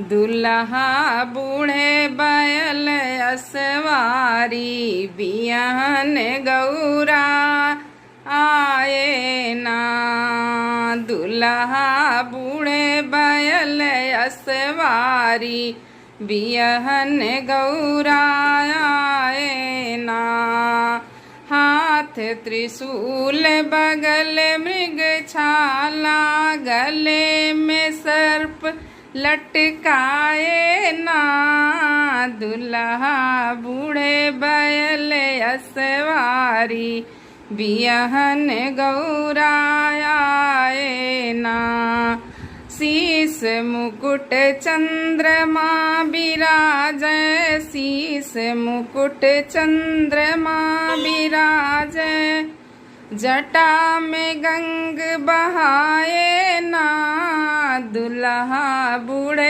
दुल्हा बूढ़े बैल असवारी बियहन गौरा आए ना। दुल्हा बूढ़े बैल असवारी बियहन गौरा आए ना। हाथ त्रिशूल बगल मृग छाला गले में सर्प लटकाए ना। दुल्हा बूढ़े बैल असवारी बियहन गौरा आए ना। शीस मुकुट चंद्रमा बिराजै शीस मुकुट चंद्रमा बिराजै जटा में गंग बहाए ना। दुल्हा बूढ़े